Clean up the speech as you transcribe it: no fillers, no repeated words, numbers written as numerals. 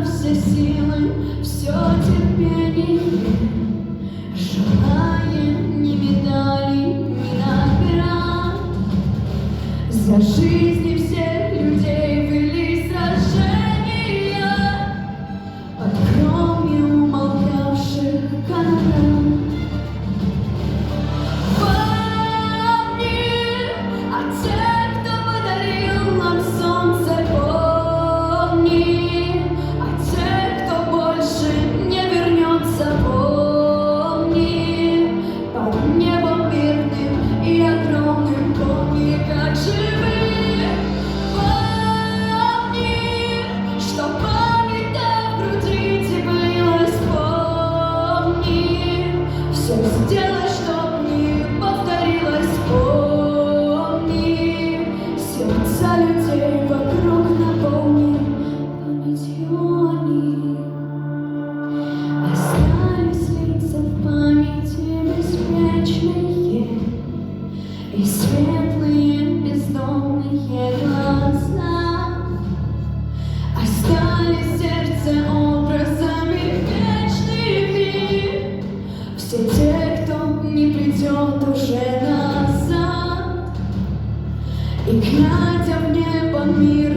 все силы, все терпение, желая ни медалей, ни наград. За жизни всех людей вели сражения, под не умолкавших канонад. Сделай, чтоб не повторилось, помни. Сердца людей вокруг наполни памятью они. Остались лица в памяти беспечные и светлые бездомные глаза. Остались сердце образами вечными, все те, кто не придет уже назад. И глядя в небо мир